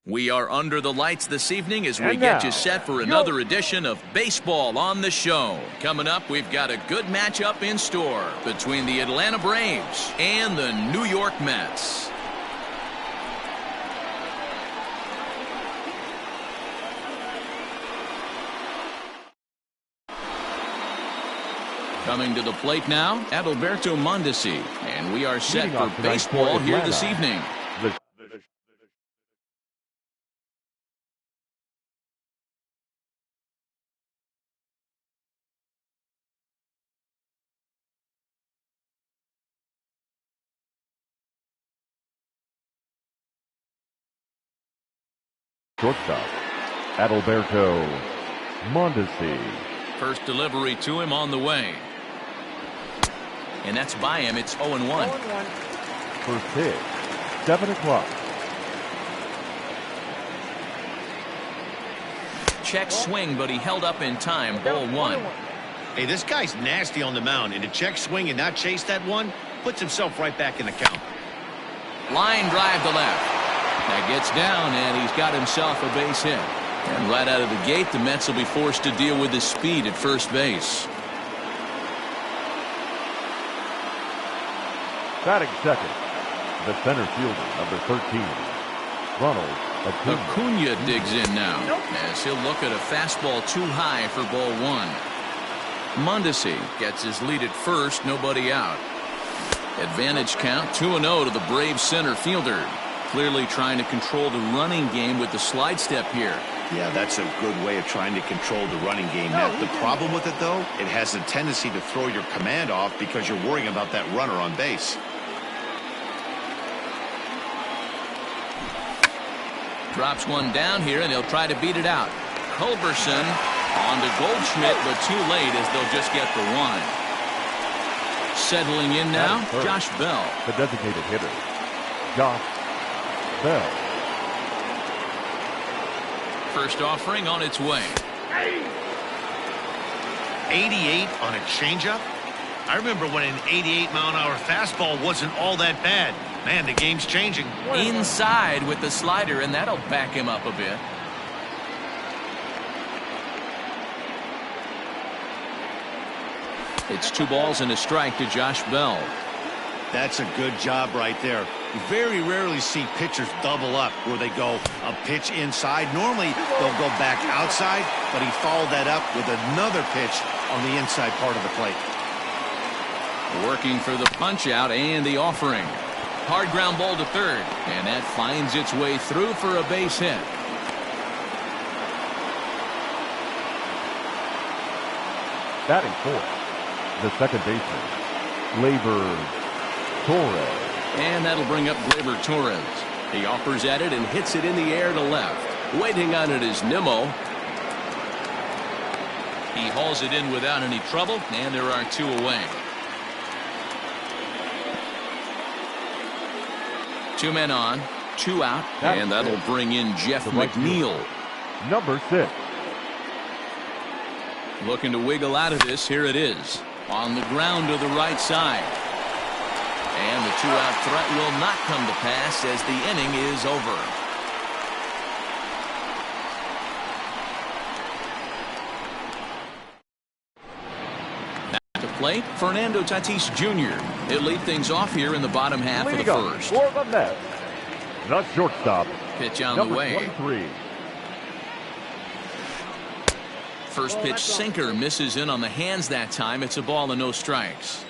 We are under the lights this evening as we get you set for another edition of Baseball on the Show. Coming up, we've got a good matchup in store between the Atlanta Braves and the New York Mets. Coming to the plate now, Adalberto Mondesi, and we are set for baseball here this evening. Shortstop, Adalberto Mondesi. First delivery to him on the way. And that's by him. It's 0-1. First pitch, 7 o'clock. Check swing, but he held up in time. Ball 1. Hey, this guy's nasty on the mound, and to check swing and not chase that one puts himself right back in the count. Line drive to left. That gets down, and he's got himself a base hit. And right out of the gate, the Mets will be forced to deal with his speed at first base. Batting second, the center fielder, number 13, Ronald Acuna. Acuna digs in now, as he'll look at a fastball too high for ball 1. Mondesi gets his lead at first, nobody out. Advantage count 2-0 to the Braves center fielder. Clearly trying to control the running game with the slide step here. Yeah, that's a good way of trying to control the running game. Now, the problem with it, though, it has a tendency to throw your command off because you're worrying about that runner on base. Drops one down here, and he'll try to beat it out. Culberson on to Goldschmidt, but too late as they'll just get the one. Settling in now, Josh Bell. The designated hitter, Josh Bell. First offering on its way. 88 on a changeup? I remember when an 88-mile-an-hour fastball wasn't all that bad. Man, the game's changing. Inside with the slider, and that'll back him up a bit. It's 2 balls and a strike to Josh Bell. That's a good job right there. You very rarely see pitchers double up where they go a pitch inside. Normally, they'll go back outside, but he followed that up with another pitch on the inside part of the plate. Working for the punch out and the offering. Hard ground ball to third, and that finds its way through for a base hit. Batting fourth, the second baseman, Gleyber Torres. And that'll bring up Gleyber Torres. He offers at it and hits it in the air to left. Waiting on it is Nimmo. He hauls it in without any trouble, and there are 2 away. 2 men on, 2 out, and that'll bring in Jeff McNeil. Number 6. Looking to wiggle out of this. Here it is. On the ground to the right side. And the 2-out threat will not come to pass as the inning is over. At the plate, Fernando Tatis Jr. He'll lead things off here in the bottom half of the first. For the Mets, the shortstop, pitch on number the way. 23. First pitch sinker misses in on the hands that time. It's a ball and no strikes.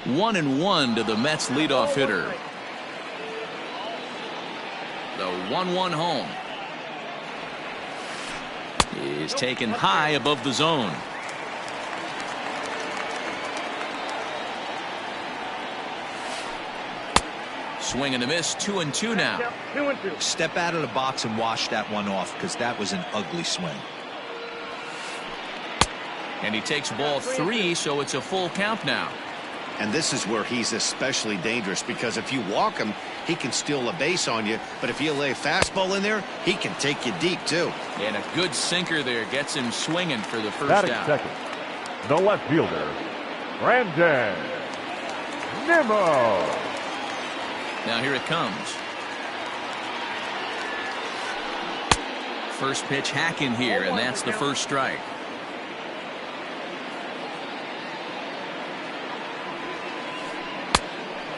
1-1 to the Mets leadoff hitter. The 1-1 home is taken high above the zone. Swing and a miss. 2-2 now. Step out of the box and wash that one off, because that was an ugly swing. And he takes ball 3, so it's a full count now. And this is where he's especially dangerous, because if you walk him, he can steal a base on you. But if you lay a fastball in there, he can take you deep, too. And a good sinker there gets him swinging for the first Batting out. second, the left fielder, Brandon Nimmo. Now here it comes. First pitch hacking here, and that's the first strike.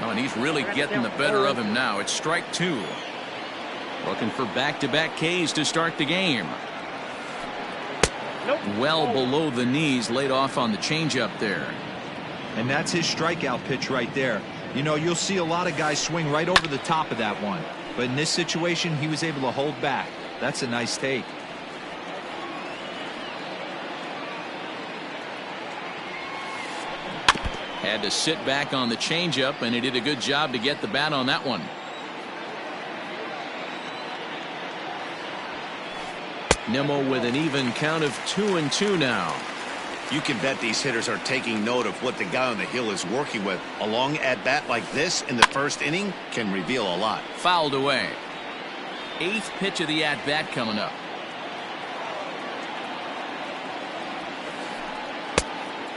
Oh, and he's really getting the better of him now. It's strike two. Looking for back-to-back Ks to start the game. Well below the knees, laid off on the changeup there. And that's his strikeout pitch right there. You know, you'll see a lot of guys swing right over the top of that one. But in this situation, he was able to hold back. That's a nice take. Had to sit back on the changeup, and he did a good job to get the bat on that one. Nimmo with an even count of 2-2 now. You can bet these hitters are taking note of what the guy on the hill is working with. A long at-bat like this in the first inning can reveal a lot. Fouled away. 8th pitch of the at-bat coming up.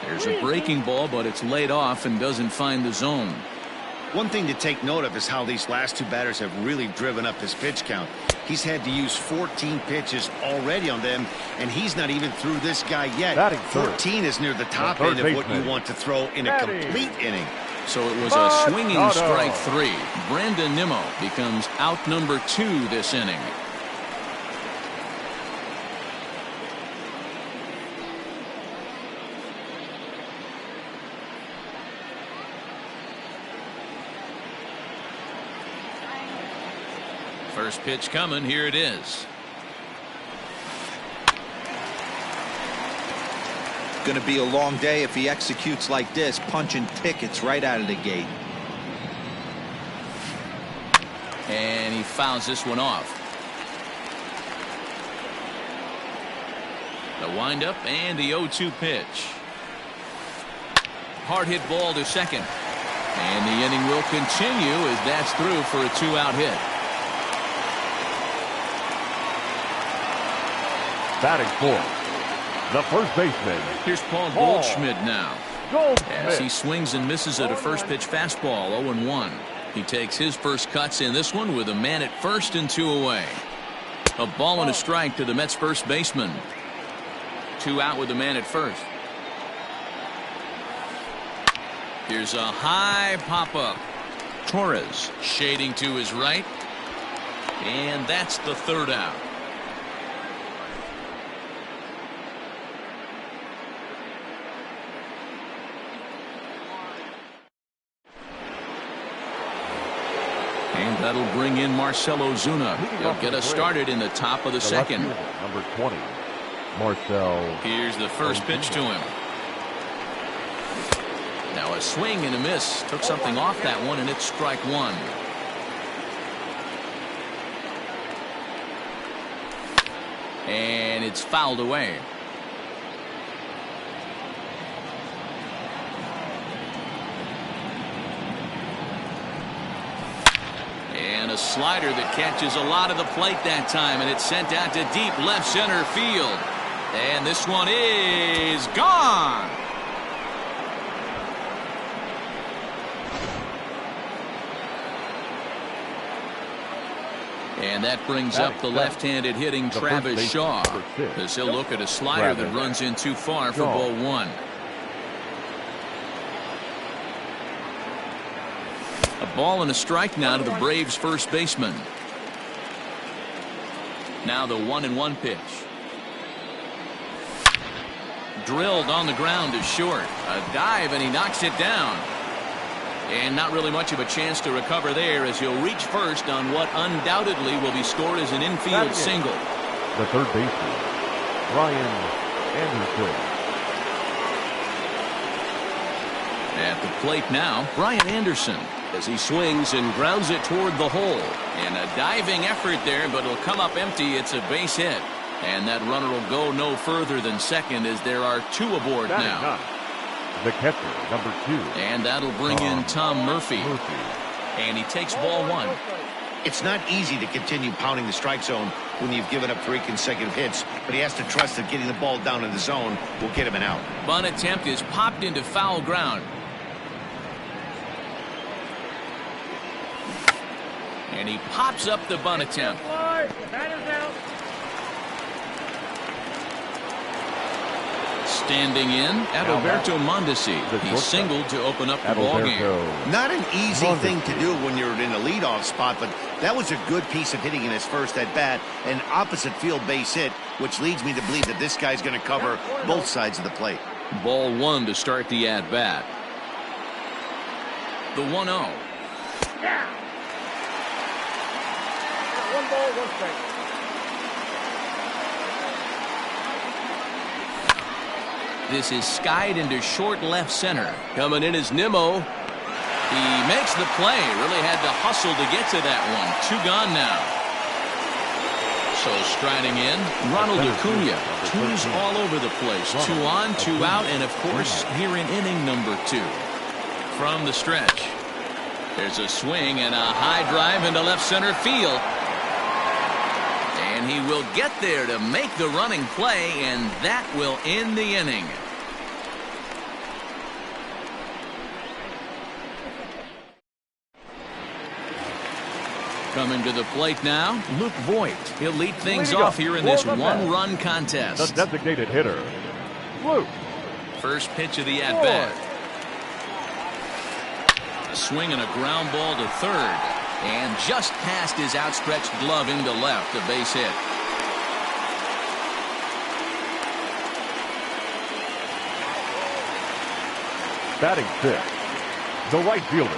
There's a breaking ball, but it's laid off and doesn't find the zone. One thing to take note of is how these last two batters have really driven up his pitch count. He's had to use 14 pitches already on them, and he's not even through this guy yet. 14 is near the top end of what you want to throw in a complete inning. So it was a swinging strike three. Brandon Nimmo becomes out number 2 this inning. First pitch coming. Here it is. Going to be a long day if he executes like this, punching tickets right out of the gate. And he fouls this one off. The windup and the 0-2 pitch. Hard hit ball to second. And the inning will continue as that's through for a 2-out hit. Batting fourth, the first baseman. Here's Paul Goldschmidt now. As he swings and misses at a first pitch fastball. 0-1. He takes his first cuts in this one with a man at first and 2 away. A ball and a strike to the Mets first baseman. 2 out with a man at first. Here's a high pop-up. Torres shading to his right. And that's the 3rd out. And that'll bring in Marcell Ozuna. He'll get us started in the top of the second. Number 20, Marcell. Here's the first pitch to him. Now a swing and a miss. Took something off that one, and it's strike one. And it's fouled away. And a slider that catches a lot of the plate that time, and it's sent out to deep left center field. And this one is gone. And that brings up the left-handed hitting Travis Shaw, as he'll look at a slider that runs in too far for ball one. A ball and a strike now to the Braves first baseman. Now the 1-1 pitch. Drilled on the ground is short. A dive, and he knocks it down. And not really much of a chance to recover there, as he'll reach first on what undoubtedly will be scored as an infield single. The third baseman, Brian Anderson. At the plate now, Brian Anderson, as he swings and grounds it toward the hole. And a diving effort there, but it'll come up empty. It's a base hit. And that runner will go no further than second, as there are 2 aboard now. The catcher, number 2. And that'll bring in Tom Murphy. And he takes ball one. It's not easy to continue pounding the strike zone when you've given up 3 consecutive hits, but he has to trust that getting the ball down in the zone will get him an out. Bunt attempt is popped into foul ground. And he pops up the bunt attempt. Standing in, Adalberto Mondesi. He singled to open up the ballgame. Not an easy thing to do when you're in a leadoff spot, but that was a good piece of hitting in his first at-bat, an opposite field base hit, which leads me to believe that this guy's going to cover both sides of the plate. Ball one to start the at-bat. The 1-0. Yeah. One ball, one strike. This is skied into short left center. Coming in is Nimmo. He makes the play. Really had to hustle to get to that one. 2 gone now. So striding in, Ronald Acuna. 2's all over the place. 2 on, 2 out, and of course here in inning number 2. From the stretch. There's a swing and a high drive into left center field. And he will get there to make the running play, and that will end the inning. Coming to the plate now, Luke Voigt. He'll lead things off here in this one-run contest. The designated hitter, Luke. First pitch of the at-bat. A swing and a ground ball to third. And just past his outstretched glove into left, a base hit. Batting 6th, the right fielder.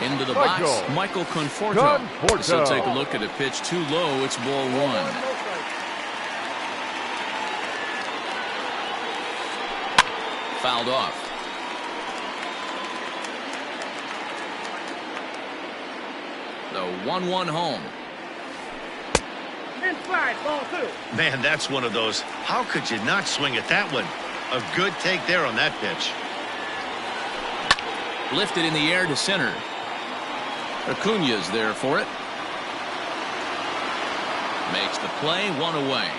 Into the box, Michael Conforto. So take a look at a pitch too low. It's ball 1. Fouled off. The 1-1 home. Inside, ball 2. Man, that's one of those. How could you not swing at that one? A good take there on that pitch. Lifted in the air to center. Acuna's there for it. Makes the play, 1 away.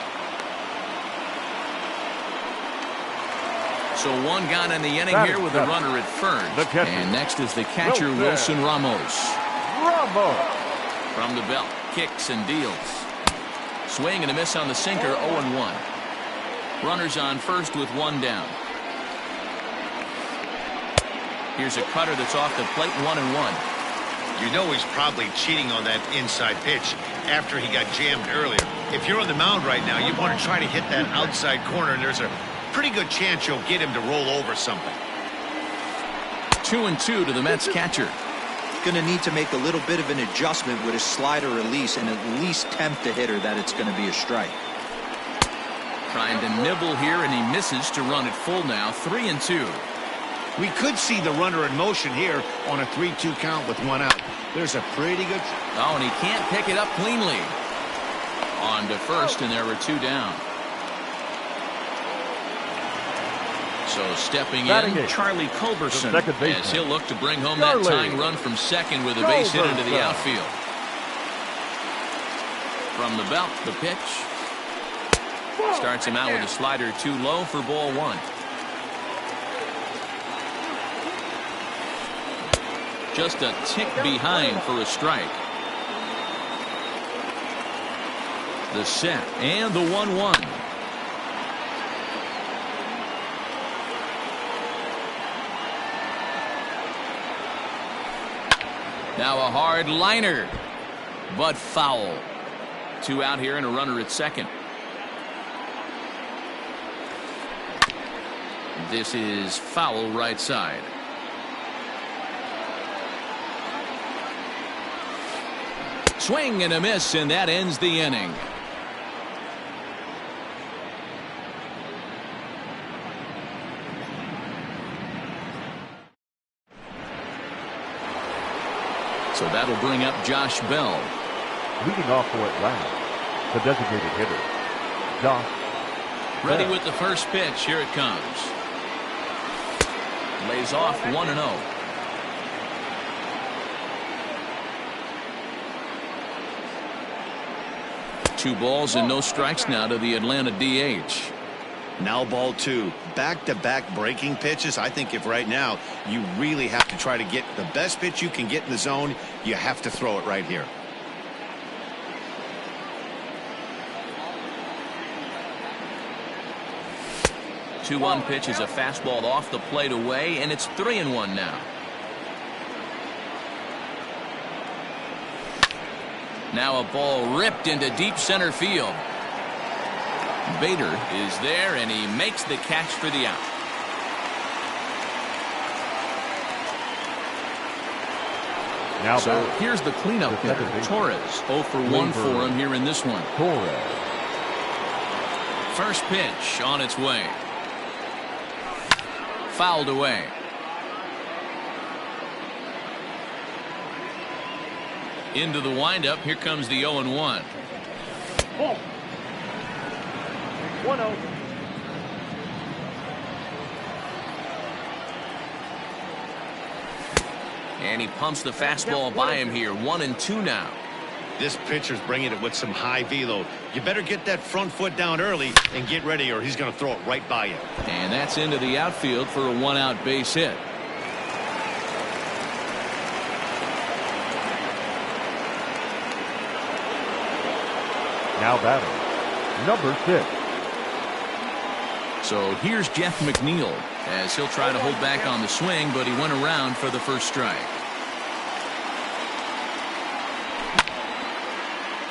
So 1 gone in the inning here with a runner at first. And next is the catcher, Wilson Ramos. From the belt, kicks and deals. Swing and a miss on the sinker, 0-1. Runners on first with 1 down. Here's a cutter that's off the plate, 1-1. You know he's probably cheating on that inside pitch after he got jammed earlier. If you're on the mound right now, you want to try to hit that outside corner, and there's a pretty good chance you'll get him to roll over something. 2-2 to the Mets catcher. Going to need to make a little bit of an adjustment with his slider release and at least tempt the hitter that it's going to be a strike. Trying to nibble here, and he misses to run it full now. 3-2. We could see the runner in motion here on a 3-2 count with 1 out. There's a pretty good... Oh, and he can't pick it up cleanly. On to first, and there were 2 down. So stepping in, Charlie Culberson, as he'll look to bring home that tying run from second with a base hit into the outfield. From the belt, the pitch. Starts him out with a slider too low for ball 1. Just a tick behind for a strike. The set and the 1-1. Now a hard liner, but foul. 2 out here and a runner at second. This is foul right side. Swing and a miss, and that ends the inning. So that'll bring up Josh Bell. Leading off for Atlanta, the designated hitter, Josh Ready Bell. with the first pitch. Here it comes. Lays off 1-0. Two balls and no strikes now to the Atlanta DH. Now ball 2. Back-to-back breaking pitches. I think if right now you really have to try to get the best pitch you can get in the zone, you have to throw it right here. 2-1 pitch is a fastball off the plate away, and it's 3-1 now. Now a ball ripped into deep center field. Bader is there, and he makes the catch for the out. Now so here's the cleanup hitter, Torres. 0 for 1 for him here in this one. Torres. First pitch on its way. Fouled away. Into the windup. Here comes the 0-1. Ball. 1-0. And he pumps the fastball by him here. 1-2 now. This pitcher's bringing it with some high velo. You better get that front foot down early and get ready, or he's going to throw it right by you. And that's into the outfield for a 1-out base hit. Now batting, number 6. So here's Jeff McNeil as he'll try to hold back on the swing, but he went around for the first strike.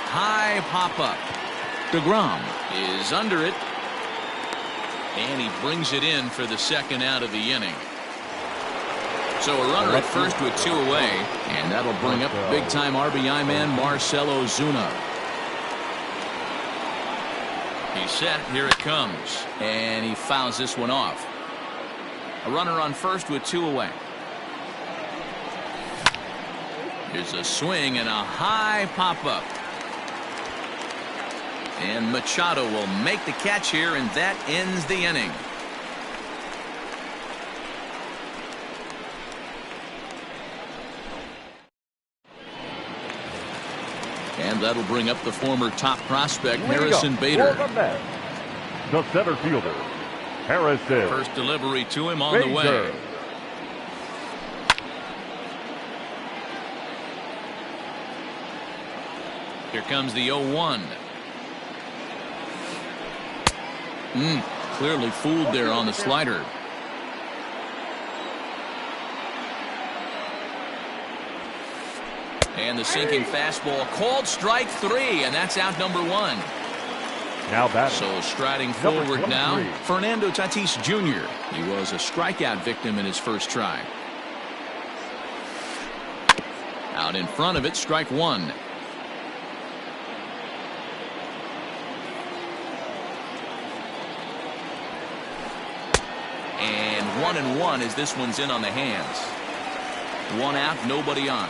High pop up. DeGrom is under it, and he brings it in for the second out of the inning. So a runner at first with 2 away, and that'll bring up big-time RBI man Marcell Ozuna. He's set. Here it comes, and he fouls this one off. A runner on first with 2 away. Here's a swing and a high pop-up. And Machado will make the catch here, and that ends the inning. And that'll bring up the former top prospect, Harrison Bader. The center fielder, Harrison. First delivery to him on the way. Here comes the 0-1. Clearly fooled there on the slider. And the sinking fastball called strike 3, and that's out number 1. Now batting. So striding forward now, Fernando Tatis Jr. He was a strikeout victim in his first try. Out in front of it, strike 1. And 1-1 as this one's in on the hands. 1 out, nobody on.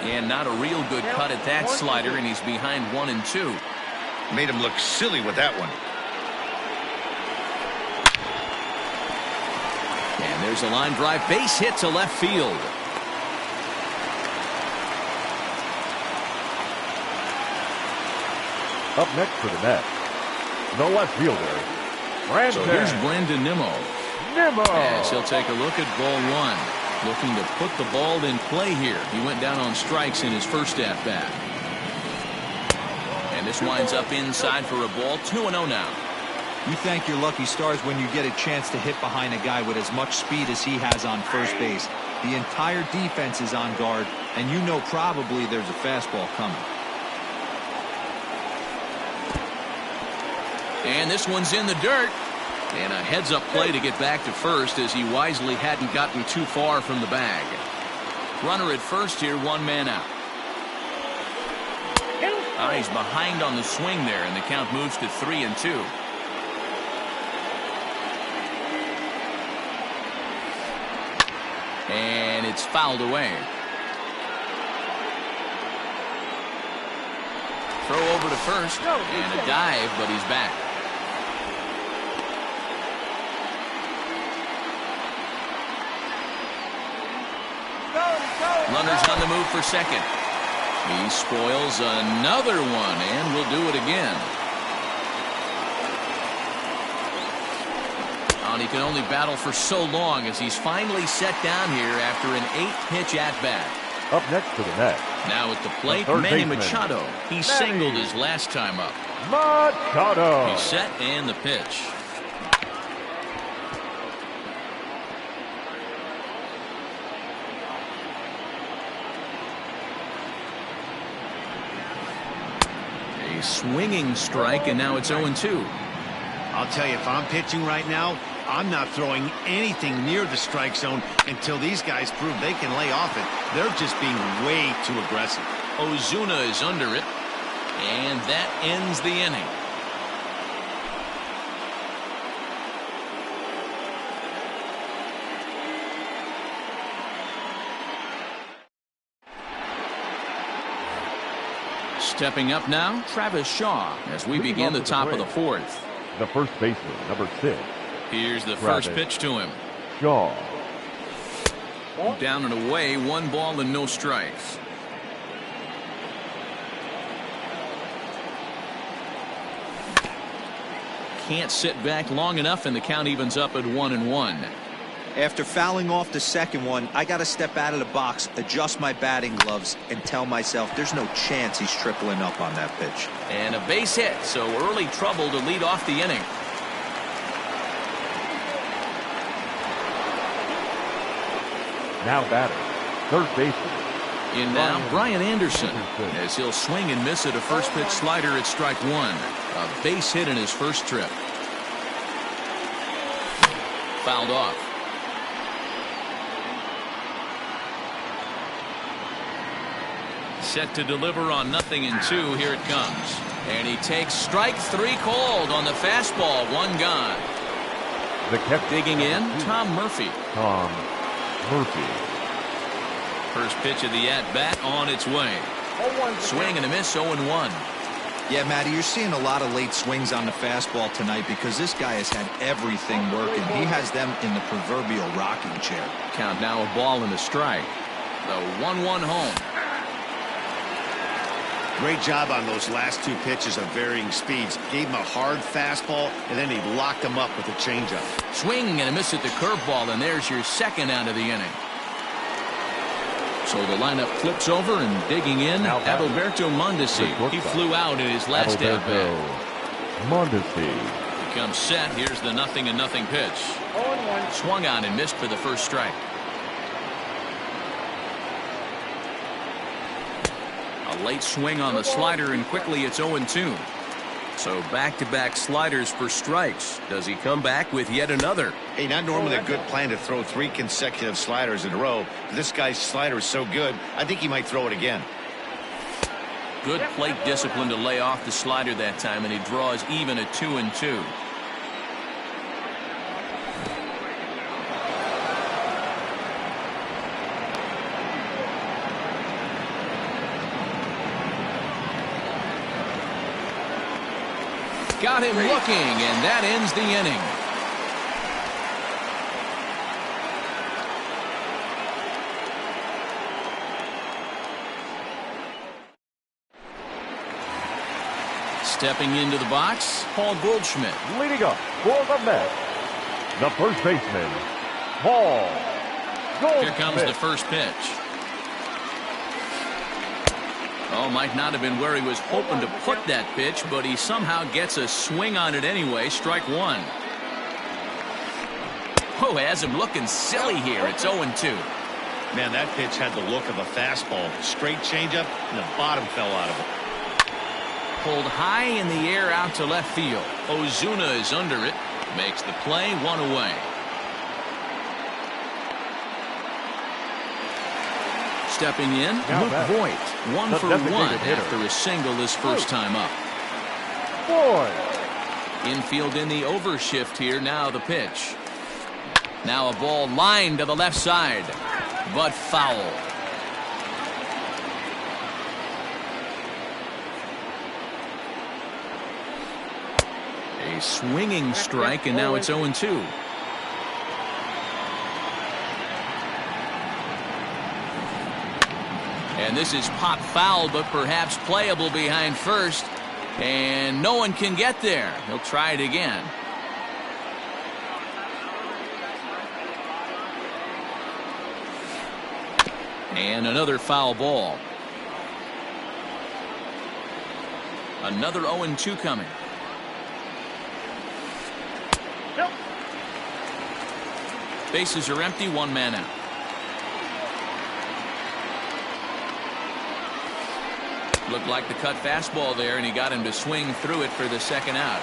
And not a real good cut at that slider, and he's behind 1-2. Made him look silly with that one. And there's a line drive base hit to left field. Up next for the Mets, the left fielder, Brandon. So here's Brandon Nimmo. As he'll take a look at ball 1. Looking to put the ball in play here. He went down on strikes in his first at-bat. And this winds up inside for a ball. 2-0 now. You thank your lucky stars when you get a chance to hit behind a guy with as much speed as he has on first base. The entire defense is on guard, and you know probably there's a fastball coming. And this one's in the dirt. And a heads-up play to get back to first as he wisely hadn't gotten too far from the bag. Runner at first here, 1 man out. He's behind on the swing there, and the count moves to 3-2. And it's fouled away. Throw over to first, and a dive, but he's back. Runners on the move for second. He spoils another one, and will do it again. And he can only battle for so long as he's finally set down here after an 8-pitch at-bat. Up next for the Mets, Now at the plate, third Manny baseman. Machado. He singled his last time up. Machado. He's set and the pitch. A swinging strike, and now it's 0-2. I'll tell you, if I'm pitching right now, I'm not throwing anything near the strike zone until these guys prove they can lay off it. They're just being way too aggressive. Ozuna is under it, and that ends the inning. Stepping up now, Travis Shaw, as we begin the top of the fourth. The first baseman, number 6. Here's the first Travis pitch to him. Shaw. Down and away, 1 ball and no strikes. Can't sit back long enough, and the count evens up at 1-1. After fouling off the second one, I got to step out of the box, adjust my batting gloves, and tell myself there's no chance he's tripling up on that pitch. And a base hit, so early trouble to lead off the inning. Now batting, third baseman. In now, Brian Anderson, as he'll swing and miss at a first pitch slider at strike 1. A base hit in his first trip. Fouled off. Set to deliver on 0-2. Here it comes. And he takes strike 3 called on the fastball. 1 gone. The catcher. Digging in, Tom Murphy. Tom Murphy. First pitch of the at-bat on its way. 0-1. Swing and a miss, 0-1. Yeah, Matty, you're seeing a lot of late swings on the fastball tonight because this guy has had everything working. He has them in the proverbial rocking chair. Count now, a ball and a strike. The 1-1 home. Great job on those last 2 pitches of varying speeds. Gave him a hard fastball, and then he locked him up with a changeup. Swing and a miss at the curveball, and there's your second out of the inning. So the lineup flips over, and digging in, Now Adalberto Mondesi. He flew out in his last at-bat. Mondesi. Becomes set. Here's the 0-0 pitch. 0-1. Swung on and missed for the first strike. A late swing on the slider, and quickly it's 0-2. So back-to-back sliders for strikes. Does he come back with yet another? Hey, not normally a good plan to throw 3 consecutive sliders in a row. But this guy's slider is so good, I think he might throw it again. Good plate discipline to lay off the slider that time, and he draws even at 2-2. Got him looking, and that ends the inning. Stepping into the box, Paul Goldschmidt. Leading up for the Mets, the first baseman, Paul Goldschmidt. Here comes the first pitch. Oh, might not have been where he was hoping to put that pitch, but he somehow gets a swing on it anyway. Strike 1. Oh, has him looking silly here. It's 0-2. Man, that pitch had the look of a fastball. Straight changeup, and the bottom fell out of it. Pulled high in the air out to left field. Ozuna is under it. Makes the play, 1 away. Stepping in, Luke Voigt. 1 for 1 after a single his first time up. Voigt. Infield in the overshift here. Now the pitch. Now a ball lined to the left side, but foul. A swinging strike, and now it's 0-2. And this is pop foul, but perhaps playable behind first. And no one can get there. He'll try it again. And another foul ball. Another 0-2 coming. Nope. Bases are empty, one man out. Looked like the cut fastball there, and he got him to swing through it for the second out.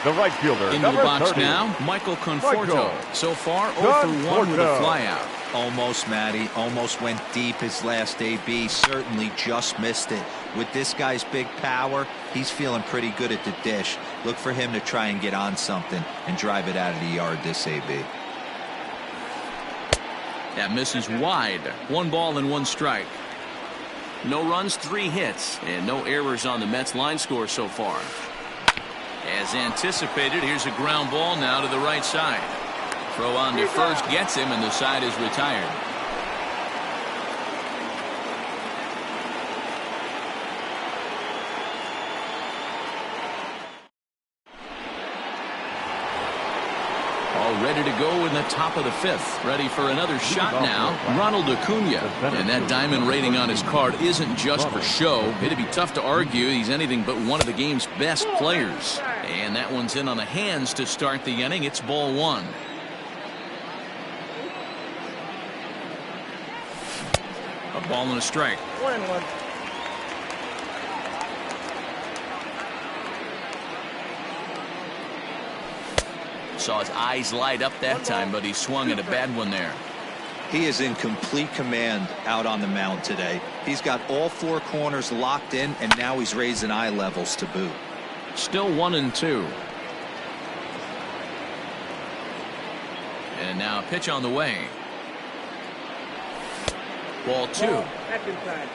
The right fielder, Into number the box 30. now, Michael Conforto. So far, 0 for 1 with a Conforto. flyout. Almost, Matty. Almost went deep his last AB. Certainly just missed it. With this guy's big power, he's feeling pretty good at the dish. Look for him to try and get on something and drive it out of the yard this AB. That misses wide. 1 ball and 1 strike. No runs, 3 hits, and no errors on the Mets line score so far. As anticipated, here's a ground ball now to the right side. Throw on to first gets him, and the side is retired. All ready to go in the top of the 5th. Ready for another shot now. Ronald Acuna. And that diamond rating on his card isn't just for show. It'd be tough to argue he's anything but one of the game's best players. And that one's in on the hands to start the inning. It's ball 1. A ball and a strike. 1-1. Saw his eyes light up that time, but he swung at a bad one there. He is in complete command out on the mound today. He's got all 4 corners locked in, and now he's raising eye levels to boot. Still 1-2. And now a pitch on the way. Ball 2. That's inside.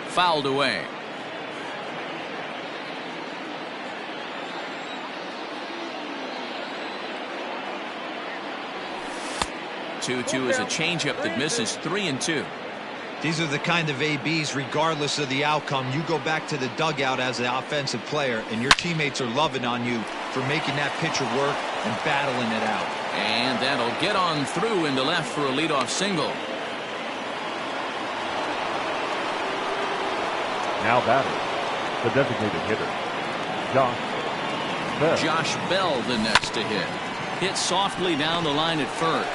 Fouled away. Two is a changeup that misses. 3-2. These are the kind of ABs, regardless of the outcome. You go back to the dugout as an offensive player, and your teammates are loving on you for making that pitcher work and battling it out. And that'll get on through into left for a leadoff single. Now batting, the designated hitter, Josh Bell. Josh Bell the next to hit. Hit softly down the line at first.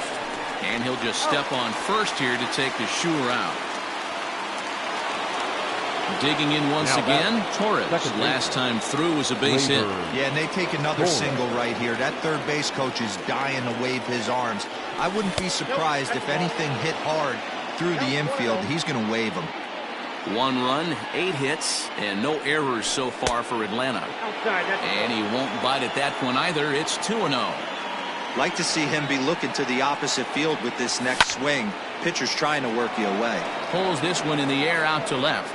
And he'll just step on first here to take the sure out. Digging in once Now again, Torres. second Last time through was a base hit. Yeah, and they take another single right here. That third base coach is dying to wave his arms. I wouldn't be surprised if anything hit hard through the infield. He's going to wave them. 1 run, 8 hits, and no errors so far for Atlanta. Outside. That's And he won't bite at that one either. It's 2-0. Like to see him be looking to the opposite field with this next swing. Pitcher's trying to work you away. Pulls this one in the air out to left.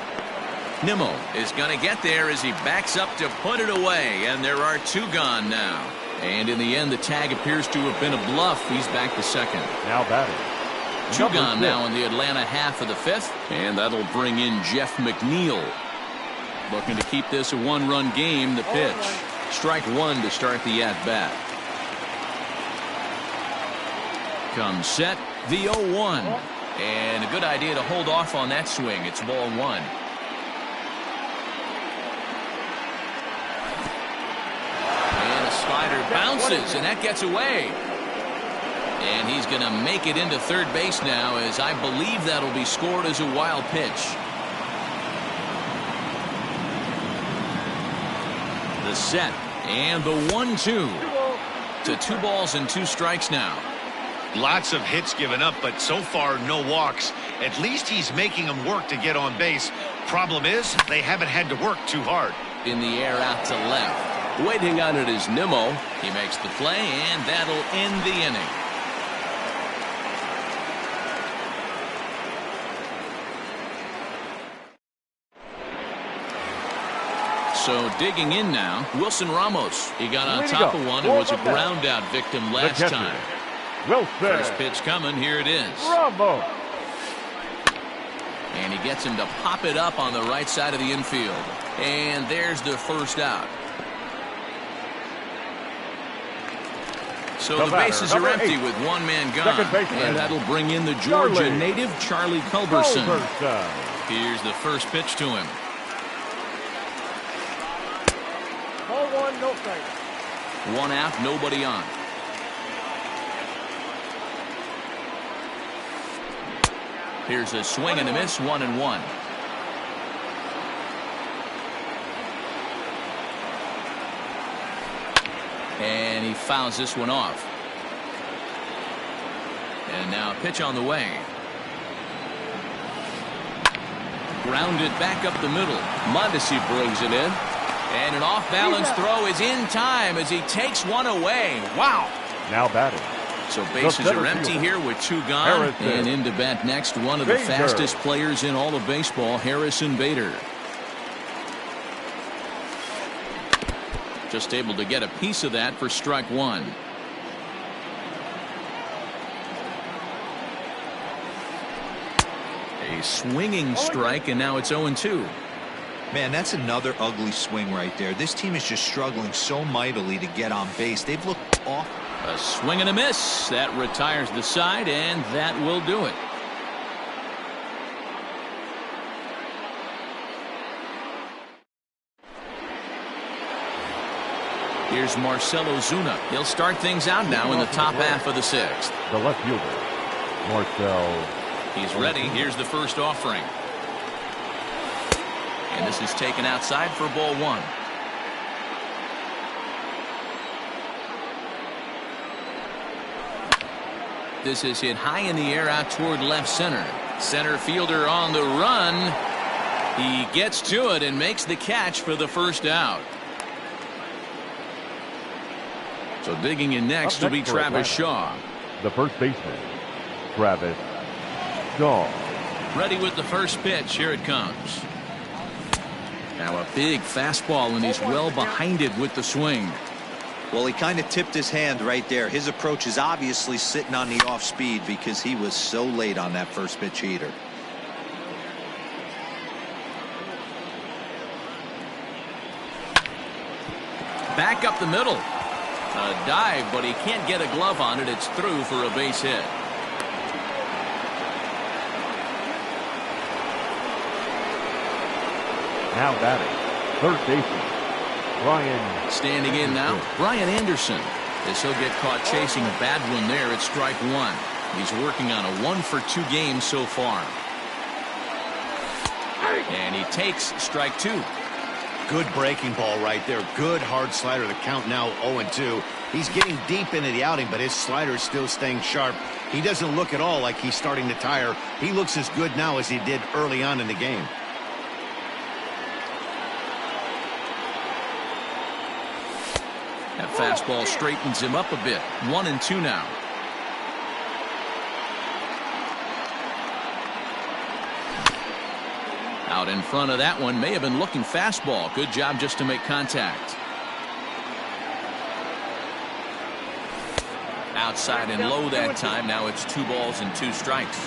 Nimmo is going to get there as he backs up to put it away, and there are 2 gone now. And in the end, the tag appears to have been a bluff. He's back to second. Now batting, 2 number gone 6. now in the Atlanta half of the 5th, and that'll bring in Jeff McNeil. Looking to keep this a 1-run game. The pitch. Strike 1 to start the at-bat. Comes set, the 0-1. And a good idea to hold off on that swing. It's ball 1. And a slider bounces, and that gets away. And he's going to make it into third base now, as I believe that'll be scored as a wild pitch. The set, and the 1-2. To 2 balls and 2 strikes now. Lots of hits given up, but so far no walks. At least he's making them work to get on base. Problem is, they haven't had to work too hard. In the air out to left. Waiting on it is Nimmo. He makes the play, and that'll end the inning. So digging in now, Wilson Ramos. He got on top of one and was a ground out victim last time. Wilson. First pitch coming. Here it is. Ramos. And he gets him to pop it up on the right side of the infield. And there's the first out. So the bases are empty with one man gone. And that'll bring in the Georgia native, Charlie Culberson. Here's the first pitch to him. Ball one, no strike. One out, nobody on. Here's a swing and a miss, 1-1. And he fouls this one off. And now a pitch on the way. Grounded back up the middle. Mondesi brings it in. And an off-balance throw is in time as he takes one away. Wow. Now batting. So bases are empty here with two gone. And into bat next, one of the fastest players in all of baseball, Harrison Bader. Just able to get a piece of that for strike one. A swinging strike, and now it's 0-2. Man, that's another ugly swing right there. This team is just struggling so mightily to get on base. They've looked off. A swing and a miss. That retires the side, and that will do it. Here's Marcell Ozuna. He'll start things out now in the top half of the sixth. The left fielder, Marcell. He's ready. Here's the first offering. And this is taken outside for ball one. This is hit high in the air out toward left center. Center fielder on the run. He gets to it and makes the catch for the first out. So digging in next will be Travis Shaw. The first baseman, Travis Shaw. Ready with the first pitch. Here it comes. Now a big fastball, and he's well behind it with the swing. Well, he kind of tipped his hand right there. His approach is obviously sitting on the off speed because he was so late on that first pitch heater. Back up the middle. A dive, but he can't get a glove on it. It's through for a base hit. Now batting, third baseman, Brian. Standing in now, Brian Anderson. As he'll get caught chasing a bad one there at strike one. He's working on a 1-for-2 game so far. And he takes strike two. Good breaking ball right there. Good hard slider. The count now 0-2. He's getting deep into the outing, but his slider is still staying sharp. He doesn't look at all like he's starting to tire. He looks as good now as he did early on in the game. That fastball straightens him up a bit. 1-2 now. Out in front of that one, may have been looking fastball. Good job just to make contact. Outside and low that time. Now it's 2 balls and 2 strikes.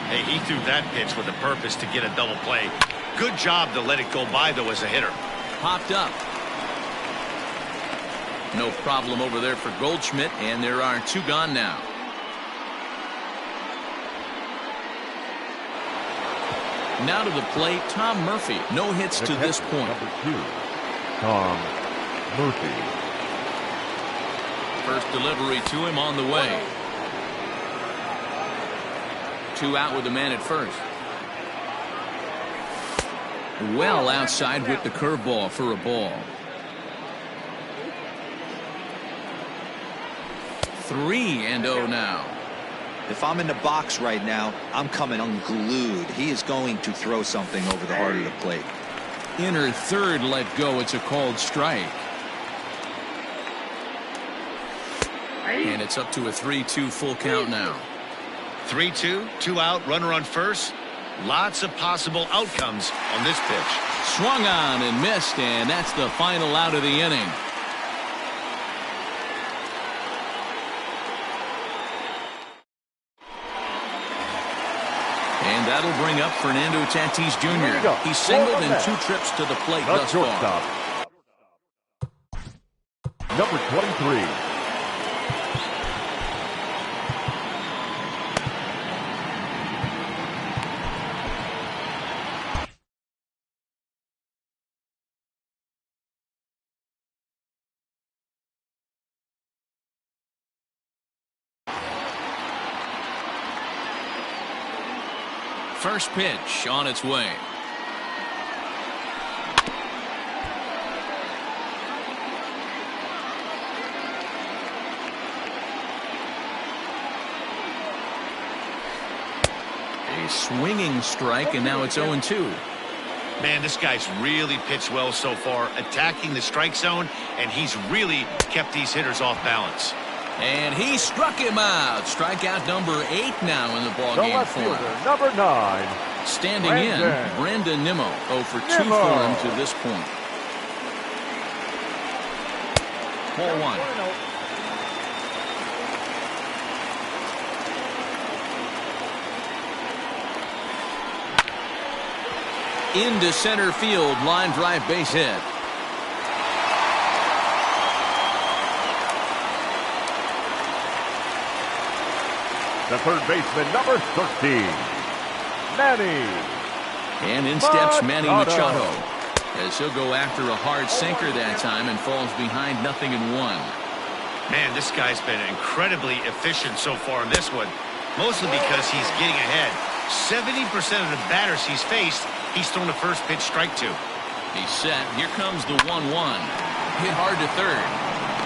Hey, he threw that pitch with a purpose to get a double play. Good job to let it go by, though, as a hitter. Popped up. No problem over there for Goldschmidt, and there are 2 gone now. Now to the plate, Tom Murphy. No hits to this point. Number 2, Tom Murphy. First delivery to him on the way. 2 out with the man at first. Well outside with the curveball for a ball. 3-0 now. If I'm in the box right now, I'm coming unglued. He is going to throw something over the heart of the plate. Inner third let go. It's a called strike. And it's up to a 3-2 full count now. 3-2, 2 out, runner on first. Lots of possible outcomes on this pitch. Swung on and missed, and that's the final out of the inning. And that'll bring up Fernando Tatis Jr. He's singled in 2 trips to the plate thus far. Number 23, First pitch on its way. A swinging strike, and now it's 0-2. Man, this guy's really pitched well so far, attacking the strike zone, and he's really kept these hitters off balance. And he struck him out. Strikeout number 8 now in the ball game left for him. fielder, number 9. Standing in, Brandon Nimmo, 0 for 2 for him to this point. Ball 1. Into center field, line drive, base hit. The third baseman, number 13, Manny. And in steps Manny Machado, as he'll go after a hard sinker that time and falls behind 0-1. Man, this guy's been incredibly efficient so far in this one, mostly because he's getting ahead. 70% of the batters he's faced, he's thrown the first pitch strike to. He's set. Here comes the 1-1. Hit hard to third.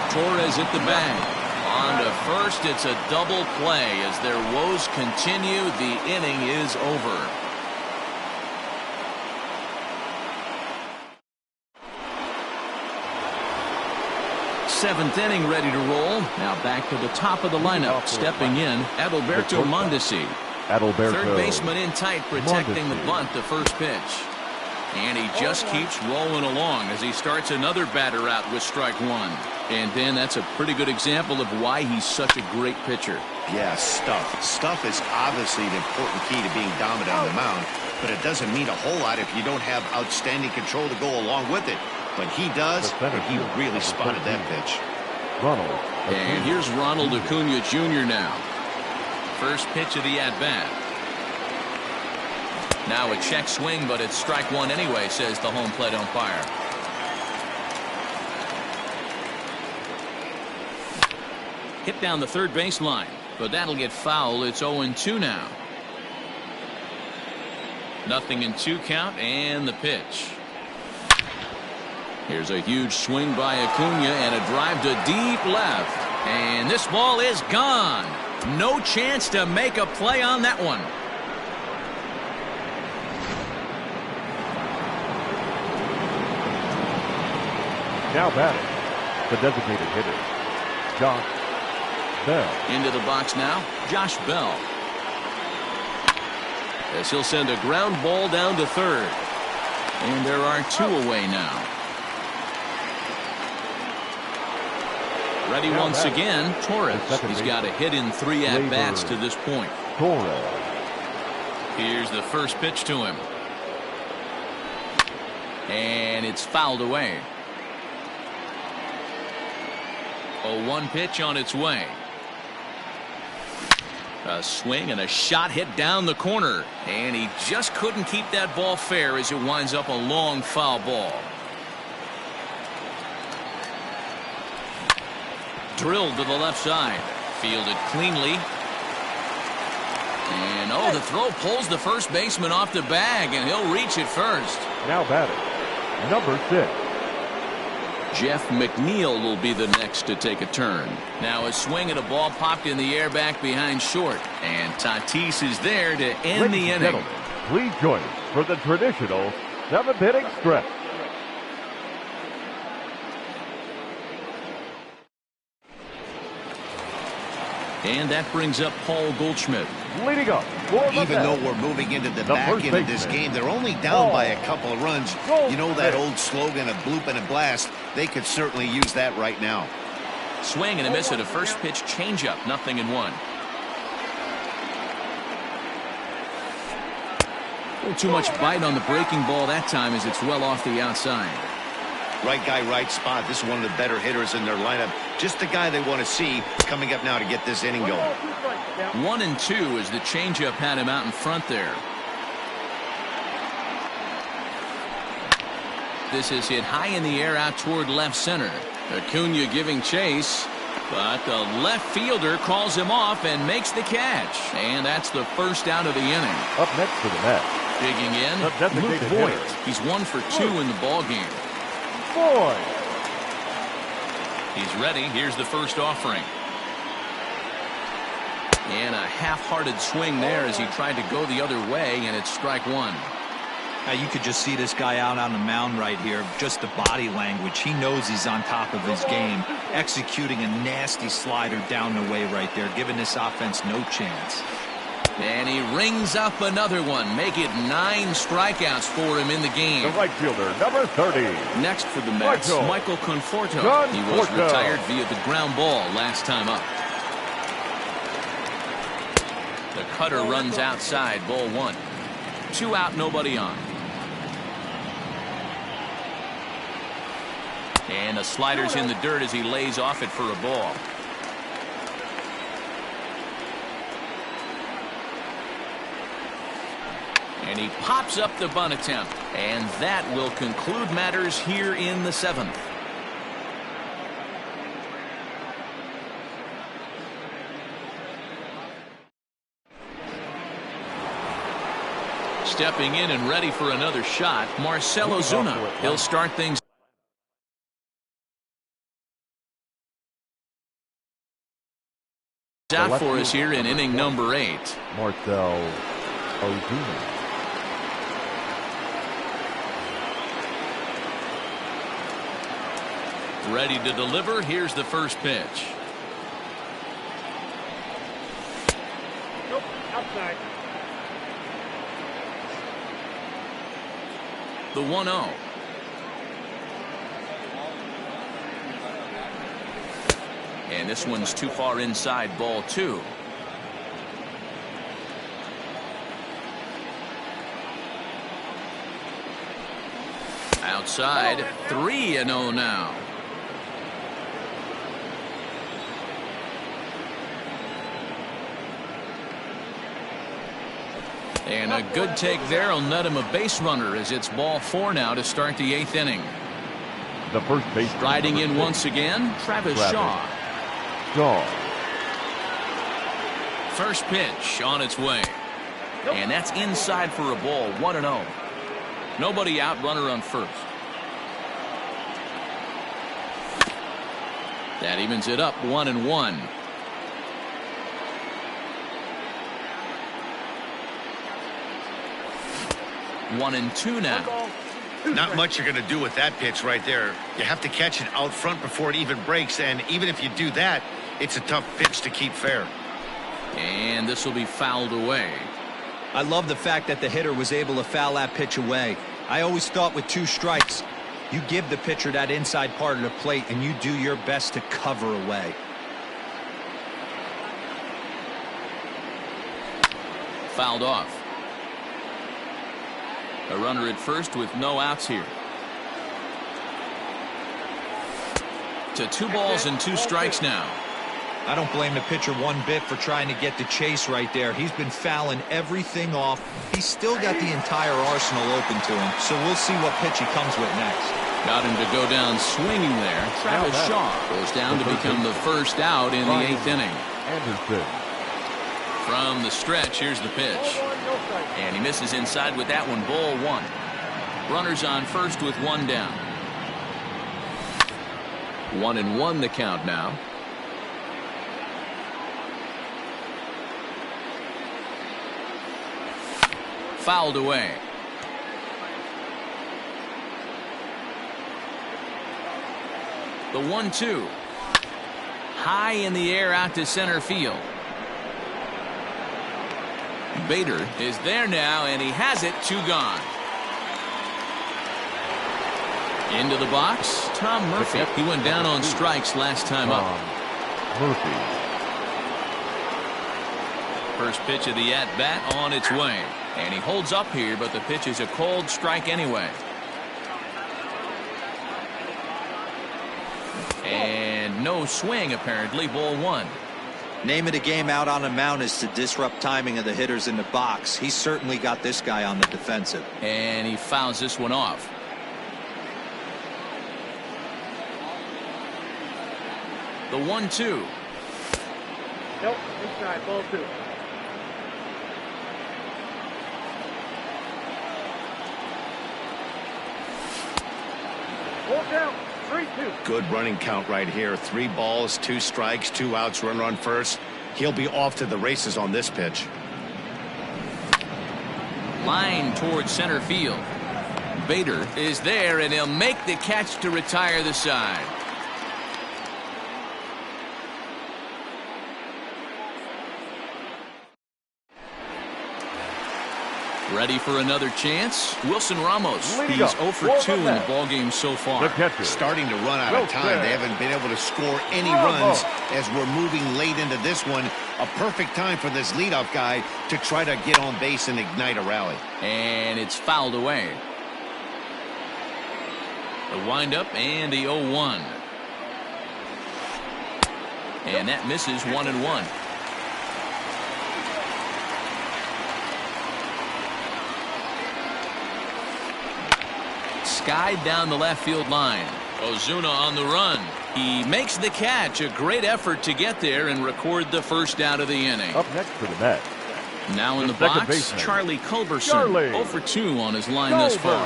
Torres at the bag. On to first, it's a double play. As their woes continue, the inning is over. Seventh inning ready to roll. Now back to the top of the lineup. Stepping in, Adalberto Mondesi. Third baseman in tight, protecting the bunt, the first pitch. And he just keeps rolling along as he starts another batter out with strike 1. And Ben, that's a pretty good example of why he's such a great pitcher. Yeah, stuff. Stuff is obviously the important key to being dominant on the mound, but it doesn't mean a whole lot if you don't have outstanding control to go along with it. But he does, and he really spotted that pitch. And here's Ronald Acuna Jr. now. First pitch of the at-bat. Now a check swing, but it's strike 1 anyway, says the home plate umpire. Hit down the third baseline, but that'll get foul. It's 0-2 now. 0-2 count, and the pitch. Here's a huge swing by Acuna and a drive to deep left. And this ball is gone. No chance to make a play on that one. Now batting, the designated hitter, Josh Bell. Into the box now, Josh Bell. As he'll send a ground ball down to third. And there are 2 away now. Ready once again, Torres. He's got a hit in 3 at-bats to this point. Here's the first pitch to him. And it's fouled away. A 1 pitch on its way. A swing and a shot hit down the corner. And he just couldn't keep that ball fair as it winds up a long foul ball. Drilled to the left side. Fielded cleanly. And oh, the throw pulls the first baseman off the bag, and he'll reach it first. Now batting, number 6. Jeff McNeil will be the next to take a turn. Now a swing and a ball popped in the air back behind short. And Tatis is there to end the inning. Please join us for the traditional 7th inning stretch. And that brings up Paul Goldschmidt. Leading up. Even though we're moving into the back end of this game, they're only down by a couple of runs. You know that old slogan of bloop and a blast? They could certainly use that right now. Swing and a miss at a first pitch changeup. 0-1. A little too much bite on the breaking ball that time as it's well off the outside. Right guy, right spot. This is one of the better hitters in their lineup. Just the guy they want to see coming up now to get this inning going. 1-2 as the changeup had him out in front there. This is hit high in the air out toward left center. Acuna giving chase. But the left fielder calls him off and makes the catch. And that's the first out of the inning. Up next for the Mets. Digging in, The designated Voit. hitter. He's 1 for 2 in the ball game. Boy. He's ready. Here's the first offering. And a half-hearted swing there as he tried to go the other way, and it's strike 1. Now you could just see this guy out on the mound right here. Just the body language. He knows he's on top of his game. Executing a nasty slider down the way right there, giving this offense no chance. And he rings up another one. Make it 9 strikeouts for him in the game. The right fielder, number 30. Next for the Mets, Michael Conforto. He was Conforto. retired via the ground ball last time up. The cutter runs outside, ball 1. 2 out, nobody on. And the slider's in the dirt as he lays off it for a ball. And he pops up the bunt attempt. And that will conclude matters here in the 7th. Stepping in and ready for another shot, Marcell Ozuna. He'll start things out for us here in inning number 8. Marcell Ozuna. Ready to deliver. Here's the first pitch. Nope, outside. The 1-0. And this one's too far inside, ball 2. Outside, 3-0 now. And a good take there will net him a base runner as it's ball 4 now to start the 8th inning. The first base. Riding in once again, Travis Shaw. First pitch on its way. And that's inside for a ball, 1-0. Nobody out, runner on first. That evens it up, 1-1. One and 2 now. Not much you're going to do with that pitch right there. You have to catch it out front before it even breaks, and even if you do that, it's a tough pitch to keep fair. And this will be fouled away. I love the fact that the hitter was able to foul that pitch away. I always thought with 2 strikes, you give the pitcher that inside part of the plate and you do your best to cover away. Fouled off. A runner at first with no outs here. To 2 balls and 2 strikes now. I don't blame the pitcher one bit for trying to get the chase right there. He's been fouling everything off. He's still got the entire arsenal open to him, so we'll see what pitch he comes with next. Got him to go down swinging there. Travis Shaw goes down to become the first out in the 8th inning. Anderson. From the stretch, here's the pitch. And he misses inside with that one, ball 1. Runners on first with 1 down. 1-1 the count now. Fouled away. The 1-2. High in the air out to center field. Bader is there now, and he has it. 2 gone. Into the box, Tom Murphy. He went down on strikes last time up. Murphy. First pitch of the at-bat on its way. And he holds up here, but the pitch is a cold strike anyway. And no swing, apparently, ball 1. Name of the game out on the mound is to disrupt timing of the hitters in the box. He's certainly got this guy on the defensive. And he fouls this one off. The 1-2. Nope, inside, ball 2. Ball down, 3-2. Good running count right here. 3 balls, 2 strikes, 2 outs, runner on first. He'll be off to the races on this pitch. Line towards center field. Bader is there, and he'll make the catch to retire the side. Ready for another chance? Wilson Ramos. He's 0 for 2 in the ballgame so far. Starting to run out of time. They haven't been able to score any runs as we're moving late into this one. A perfect time for this leadoff guy to try to get on base and ignite a rally. And it's fouled away. The windup and the 0-1. And that misses 1-1. Skied down the left field line. Ozuna on the run. He makes the catch. A great effort to get there and record the first out of the inning. Up next for the Mets. Now in the box, Charlie Culberson. 0 for 2 on his line thus far.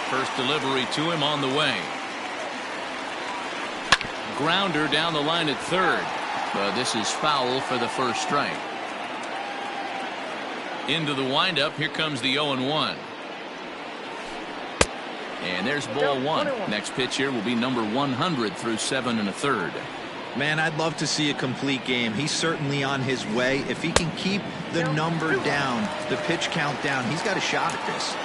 First delivery to him on the way. Grounder down the line at third. But this is foul for the first strike. Into the windup. Here comes the 0-1. And there's ball 1. Next pitch here will be number 100 through 7 1/3. Man, I'd love to see a complete game. He's certainly on his way. If he can keep the number down, the pitch count down, he's got a shot at this.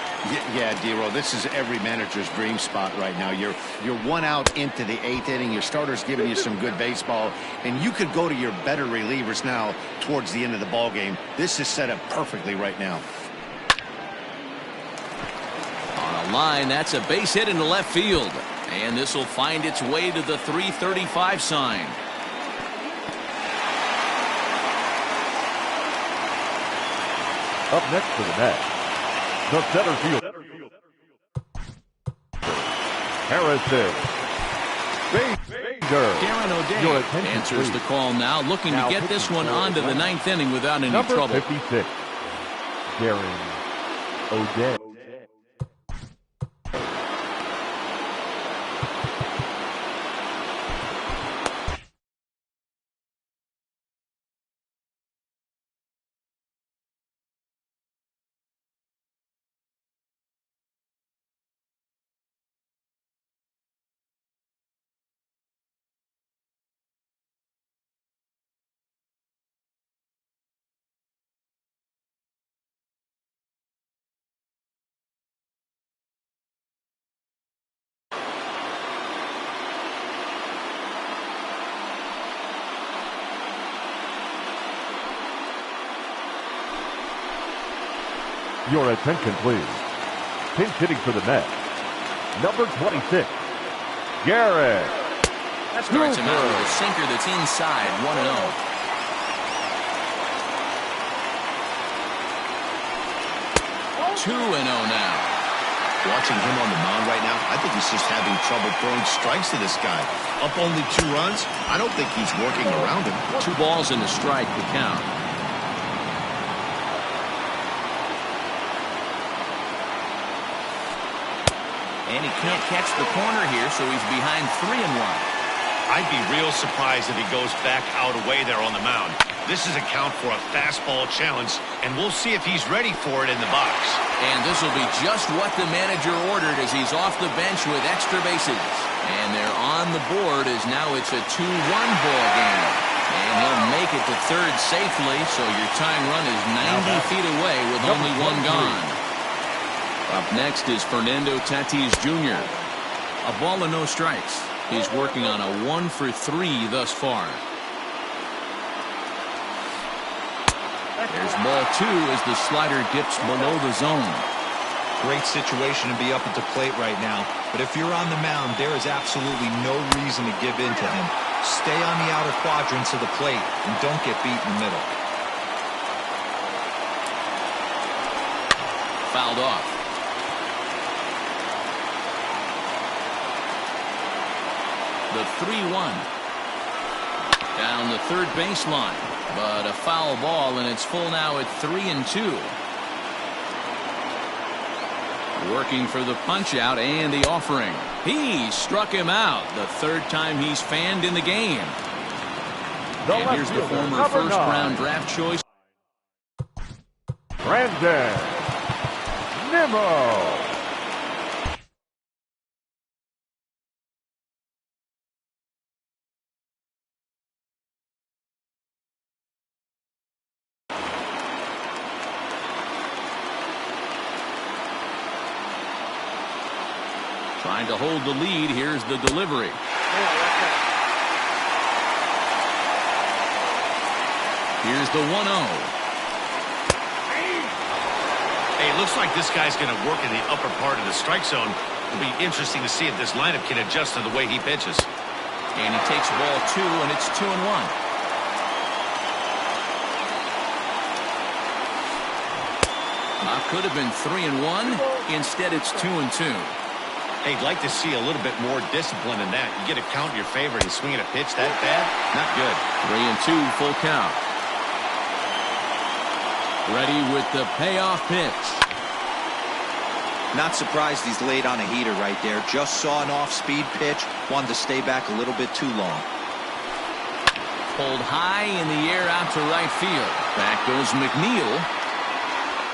Yeah, D-Roll, this is every manager's dream spot right now. You're 1 out into the 8th inning. Your starter's giving you some good baseball, and you could go to your better relievers now towards the end of the ball game. This is set up perfectly right now. On a line, that's a base hit into left field. And this will find its way to the 335 sign. Up next for the Mets, the center field. Harrison. Darren O'Day answers the call now, looking to get this one onto the 9th inning without any trouble. Number 56, Darren O'Day. Your attention, please. Pinch hitting for the Mets, number 26, Garrett. Starts him out with a sinker that's inside, 1-0. Two and 0 now. Watching him on the mound right now, I think he's just having trouble throwing strikes to this guy. Up only 2 runs, I don't think he's working around him. 2 balls and a strike to count. And he can't catch the corner here, so he's behind 3-1. I'd be real surprised if he goes back out away there on the mound. This is a count for a fastball challenge, and we'll see if he's ready for it in the box. And this will be just what the manager ordered as he's off the bench with extra bases. And they're on the board as now it's a 2-1 ball game. And he'll make it to third safely, so your tying run is 90 feet away with only 1 gone. Up next is Fernando Tatis Jr. A ball and no strikes. He's working on a 1 for 3 thus far. There's ball 2 as the slider dips below the zone. Great situation to be up at the plate right now. But if you're on the mound, there is absolutely no reason to give in to him. Stay on the outer quadrants of the plate and don't get beat in the middle. Fouled off. The 3-1. Down the third baseline, but a foul ball, and it's full now at 3-2. Working for the punch out and the offering. He struck him out. The third time he's fanned in the game. And here's the former first-round draft choice. Brandon Nimmo. Trying to hold the lead. Here's the delivery. Here's the 1-0. Hey, it looks like this guy's going to work in the upper part of the strike zone. It'll be interesting to see if this lineup can adjust to the way he pitches. And he takes ball 2, and it's 2-1. Could have been 3-1. Instead, it's 2-2. Hey, I'd like to see a little bit more discipline in that. You get a count in your favor and swinging a pitch that bad? Not good. 3-2, full count. Ready with the payoff pitch. Not surprised he's laid on a heater right there. Just saw an off-speed pitch. Wanted to stay back a little bit too long. Pulled high in the air out to right field. Back goes McNeil.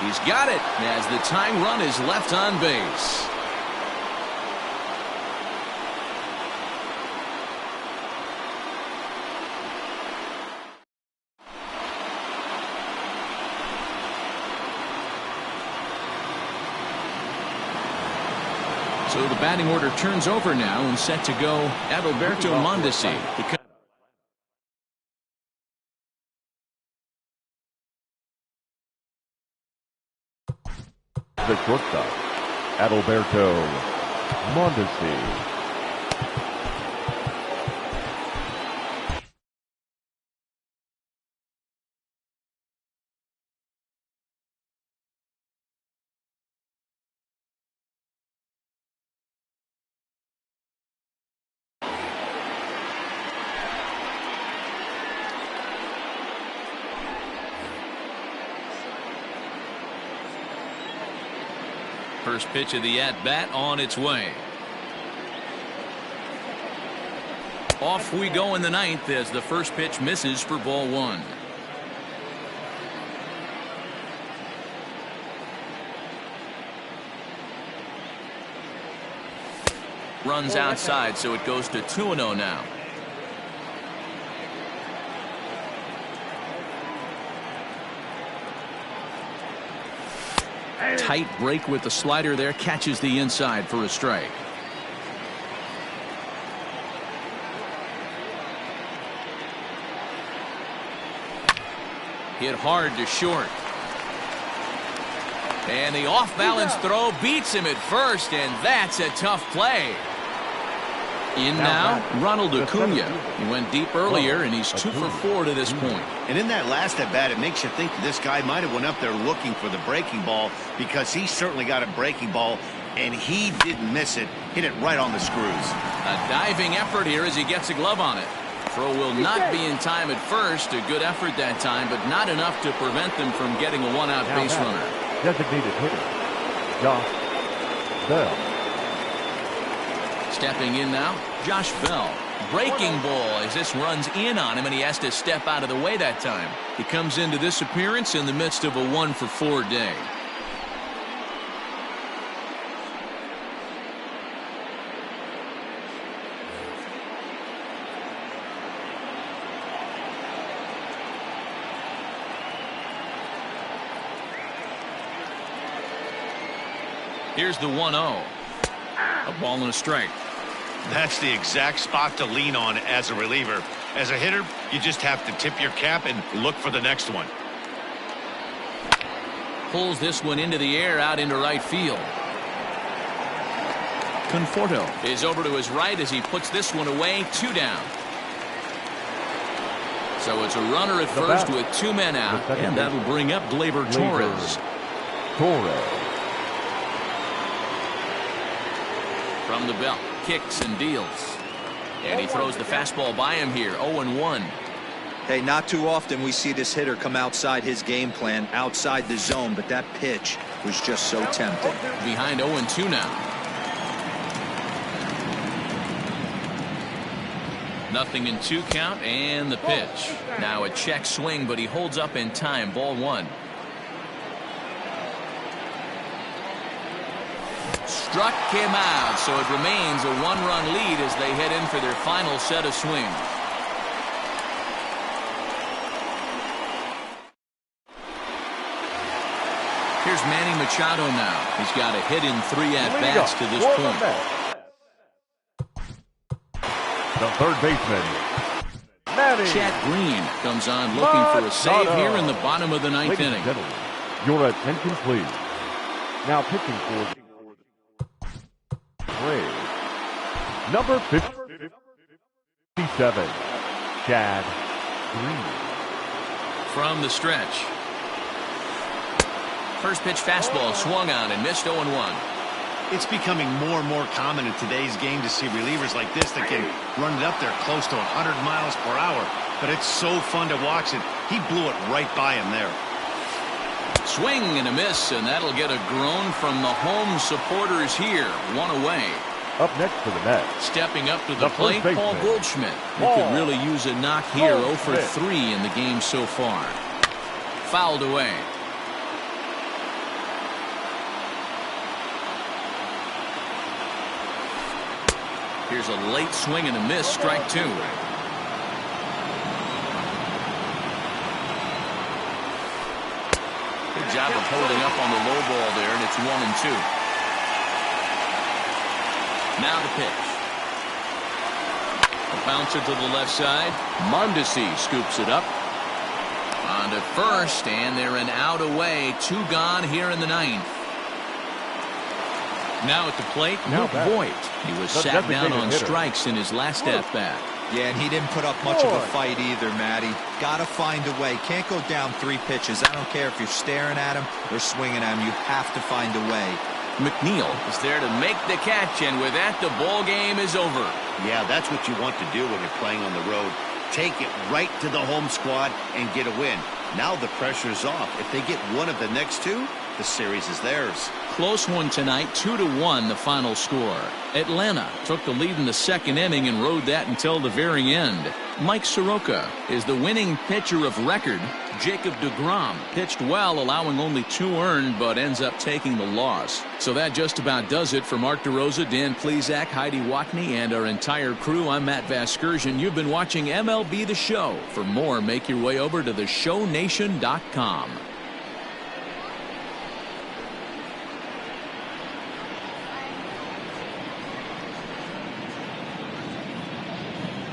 He's got it as the tying run is left on base. So the batting order turns over now and set to go Adalberto Mondesi. The shortstop, Adalberto Mondesi. First pitch of the at-bat on its way. Off we go in the ninth as the first pitch misses for ball 1. Runs outside, so it goes to 2-0 now. Tight break with the slider there, catches the inside for a strike. Hit hard to short. And the off-balance throw beats him at first, and that's a tough play. In now, Ronald Acuna. He went deep earlier, and he's 2 for 4 to this point. And in that last at-bat, it makes you think this guy might have went up there looking for the breaking ball, because he certainly got a breaking ball, and he didn't miss it. Hit it right on the screws. A diving effort here as he gets a glove on it. Throw will not be in time at first. A good effort that time, but not enough to prevent them from getting a one-out base runner. Designated hitter, Josh Bell. Stepping in now, Josh Bell. Breaking ball as this runs in on him, and he has to step out of the way that time. He comes into this appearance in the midst of a 1 for 4 day. Here's the 1-0. A ball and a strike. That's the exact spot to lean on as a reliever. As a hitter, you just have to tip your cap and look for the next one. Pulls this one into the air out into right field. Conforto is over to his right as he puts this one away. 2 down. So it's a runner at first with 2 men out, and that'll bring up Gleyber Torres. From the belt, kicks and deals. And he throws the fastball by him here, 0-1. Hey, not too often we see this hitter come outside his game plan, outside the zone, but that pitch was just so tempting. Behind 0-2 now. Nothing in 2 count, and the pitch. Now a check swing, but he holds up in time. Ball 1. Struck him out, so it remains a 1-run lead as they head in for their final set of swings. Here's Manny Machado now. He's got a hit in 3 at-bats to this point. The third baseman, Manny. Chad Green comes on looking for a save here in the bottom of the 9th Ladies inning. and gentlemen, your attention please. Now pitching for the Braves, number 57, Chad Green. From the stretch. First pitch fastball swung on and missed 0-1. It's becoming more and more common in today's game to see relievers like this that can run it up there close to 100 miles per hour. But it's so fun to watch it. He blew it right by him there. Swing and a miss, and that'll get a groan from the home supporters here. 1 away. Up next for the Mets, Stepping up to the the plate, first Paul baseman. Goldschmidt. He could really use a knock here. 0 for 3 in the game so far. Fouled away. Here's a late swing and a miss, strike 2. Good job of holding up on the low ball there, and it's 1-2. Now the pitch. A bouncer to the left side. Mondesi scoops it up. On to first, and they're an out away. 2 gone here in the 9th. Now at the plate, Luke Voigt. He was sat down on strikes in his last at-bat. Yeah, and he didn't put up much of a fight either, Matty. Gotta find a way. Can't go down 3 pitches. I don't care if you're staring at him or swinging at him. You have to find a way. McNeil is there to make the catch, and with that, the ball game is over. Yeah, that's what you want to do when you're playing on the road. Take it right to the home squad and get a win. Now the pressure's off. If they get one of the next 2, the series is theirs. Close one tonight, 2-1 the final score. Atlanta took the lead in the 2nd inning and rode that until the very end. Mike Soroka is the winning pitcher of record. Jacob deGrom pitched well, allowing only 2 earned, but ends up taking the loss. So that just about does it for Mark DeRosa, Dan Plesac, Heidi Watney, and our entire crew. I'm Matt Vasgersian. You've been watching MLB The Show. For more, make your way over to theshownation.com.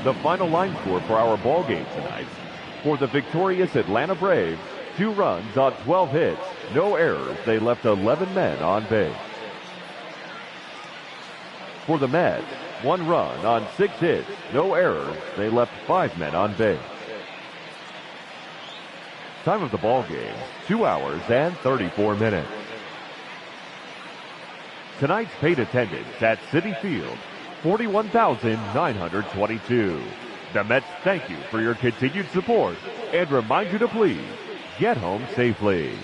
The final line score for our ball game tonight. For the victorious Atlanta Braves, 2 runs on 12 hits, no errors. They left 11 men on base. For the Mets, 1 run on 6 hits, no errors. They left 5 men on base. Time of the ball game, 2 hours and 34 minutes. Tonight's paid attendance at Citi Field, 41,922. The Mets thank you for your continued support and remind you to please get home safely.